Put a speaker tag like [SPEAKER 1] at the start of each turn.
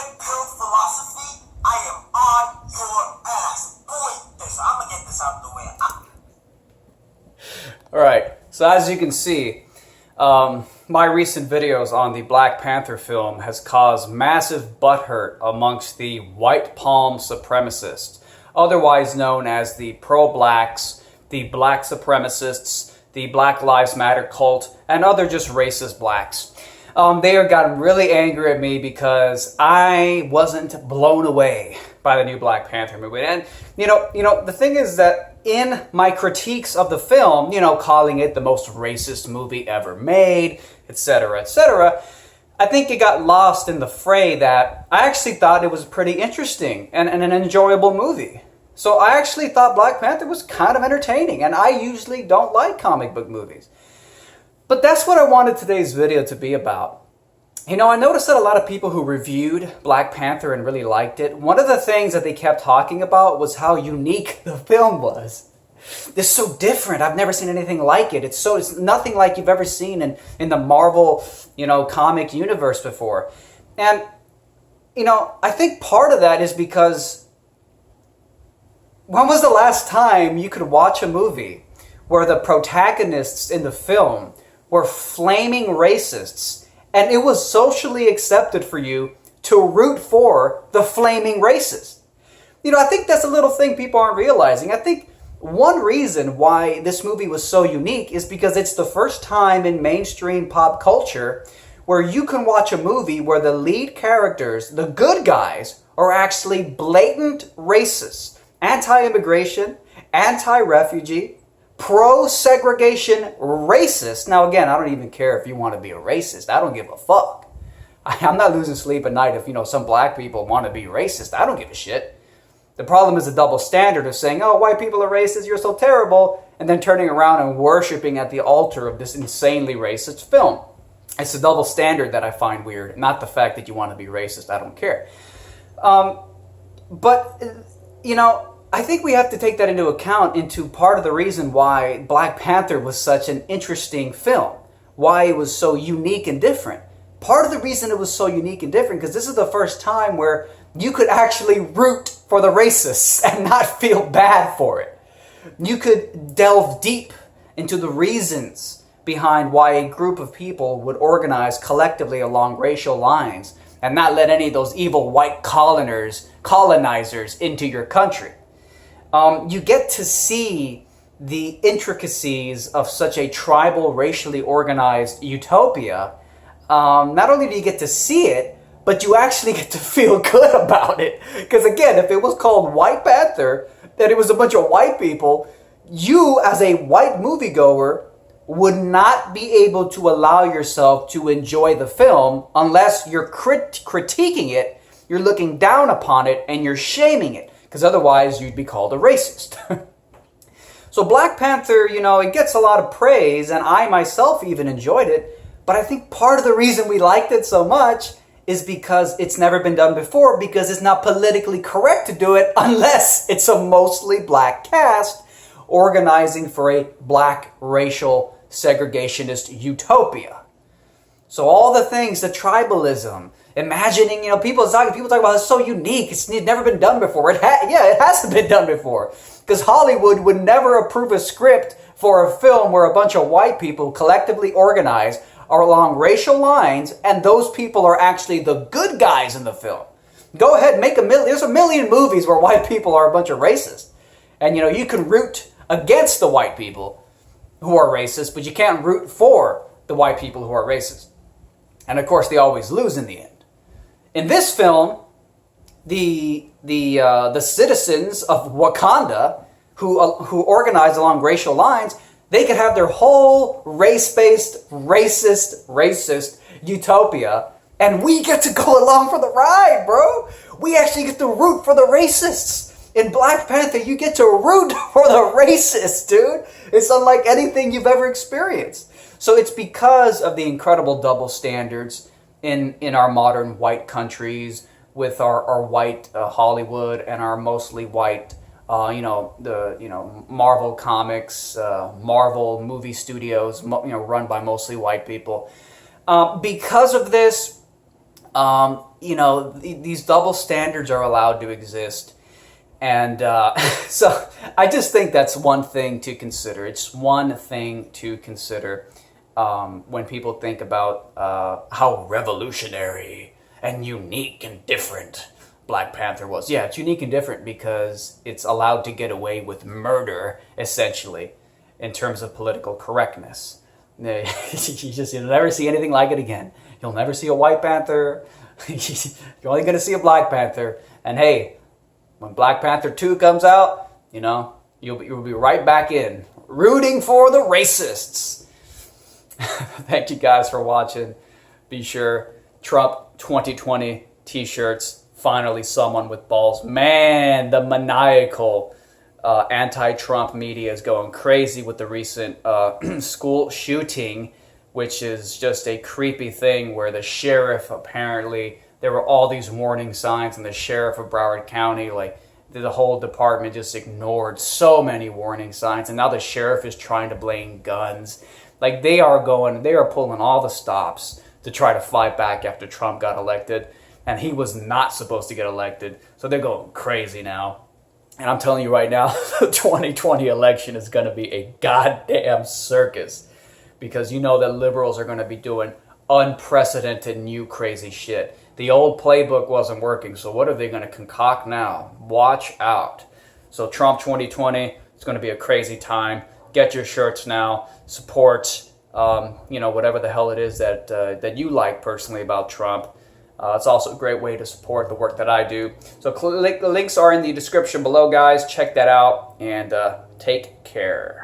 [SPEAKER 1] red pill philosophy, I am on your ass. Boy, this, I'm gonna get this out of the way.
[SPEAKER 2] Alright, so as you can see, my recent videos on the Black Panther film has caused massive butthurt amongst the white palm supremacists, otherwise known as the pro-blacks, the black supremacists, the Black Lives Matter cult, and other just racist blacks. They have gotten really angry at me because I wasn't blown away by the new Black Panther movie. And, you know, the thing is that in my critiques of the film, calling it the most racist movie ever made, etc., I think it got lost in the fray that I actually thought it was pretty interesting and an enjoyable movie. So I actually thought Black Panther was kind of entertaining, and I usually don't like comic book movies. But that's what I wanted today's video to be about. I noticed that a lot of people who reviewed Black Panther and really liked it, one of the things that they kept talking about was how unique the film was. It's so different. I've never seen anything like it. It's nothing like you've ever seen in the Marvel, comic universe before. And, I think part of that is because when was the last time you could watch a movie where the protagonists in the film were flaming racists, and it was socially accepted for you to root for the flaming racist? I think that's a little thing people aren't realizing. I think one reason why this movie was so unique is because it's the first time in mainstream pop culture where you can watch a movie where the lead characters, the good guys, are actually blatant racists, anti-immigration, anti-refugee, pro-segregation racist. Now again, I don't even care if you want to be a racist. I don't give a fuck. I'm not losing sleep at night if, some black people want to be racist. I don't give a shit. The problem is the double standard of saying, oh, white people are racist, you're so terrible, and then turning around and worshiping at the altar of this insanely racist film. It's the double standard that I find weird, not the fact that you want to be racist. I don't care. But I think we have to take that into account into part of the reason why Black Panther was such an interesting film, why it was so unique and different. Part of the reason it was so unique and different because this is the first time where you could actually root for the racists and not feel bad for it. You could delve deep into the reasons behind why a group of people would organize collectively along racial lines and not let any of those evil white colonizers into your country. You get to see the intricacies of such a tribal, racially organized utopia. Not only do you get to see it, but you actually get to feel good about it. Because again, if it was called White Panther, that it was a bunch of white people, you as a white moviegoer would not be able to allow yourself to enjoy the film unless you're critiquing it, you're looking down upon it, and you're shaming it. Because otherwise you'd be called a racist. So Black Panther, it gets a lot of praise, and I myself even enjoyed it. But I think part of the reason we liked it so much is because it's never been done before, because it's not politically correct to do it unless it's a mostly black cast organizing for a black racial segregationist utopia. So all the things, the tribalism, imagining, people talk about it's so unique, it's never been done before. It hasn't been done before. Because Hollywood would never approve a script for a film where a bunch of white people collectively organize are along racial lines, and those people are actually the good guys in the film. Go ahead, there's a million movies where white people are a bunch of racists. And you can root against the white people who are racist, but you can't root for the white people who are racist. And of course, they always lose in the end. In this film, the citizens of Wakanda who organize along racial lines, they could have their whole race-based, racist utopia, and we get to go along for the ride, bro. We actually get to root for the racists. In Black Panther, you get to root for the racists, dude. It's unlike anything you've ever experienced. So it's because of the incredible double standards in our modern white countries with our white Hollywood and our mostly white Marvel comics, Marvel movie studios, run by mostly white people. Because of this, These double standards are allowed to exist. And so I just think that's one thing to consider. It's one thing to consider when people think about how revolutionary and unique and different Black Panther was. Yeah, it's unique and different because it's allowed to get away with murder, essentially, in terms of political correctness. You'll never see anything like it again. You'll never see a White Panther. You're only going to see a Black Panther. And hey, when Black Panther 2 comes out, you'll be right back in, rooting for the racists. Thank you guys for watching. Be sure, Trump 2020 t-shirts, finally someone with balls. Man, the maniacal anti-Trump media is going crazy with the recent school shooting, which is just a creepy thing where the sheriff, apparently, there were all these warning signs, and the sheriff of Broward County, like, the whole department just ignored so many warning signs, and now the sheriff is trying to blame guns. Like, they are pulling all the stops to try to fight back after Trump got elected, and he was not supposed to get elected, so they're going crazy now. And I'm telling you right now, the 2020 election is going to be a goddamn circus, because you know that liberals are going to be doing unprecedented new crazy shit. The old playbook wasn't working, so what are they going to concoct now? Watch out. So Trump 2020, it's going to be a crazy time. Get your shirts now. Support, whatever the hell it is that you like personally about Trump. It's also a great way to support the work that I do. So the links are in the description below, guys. Check that out, and take care.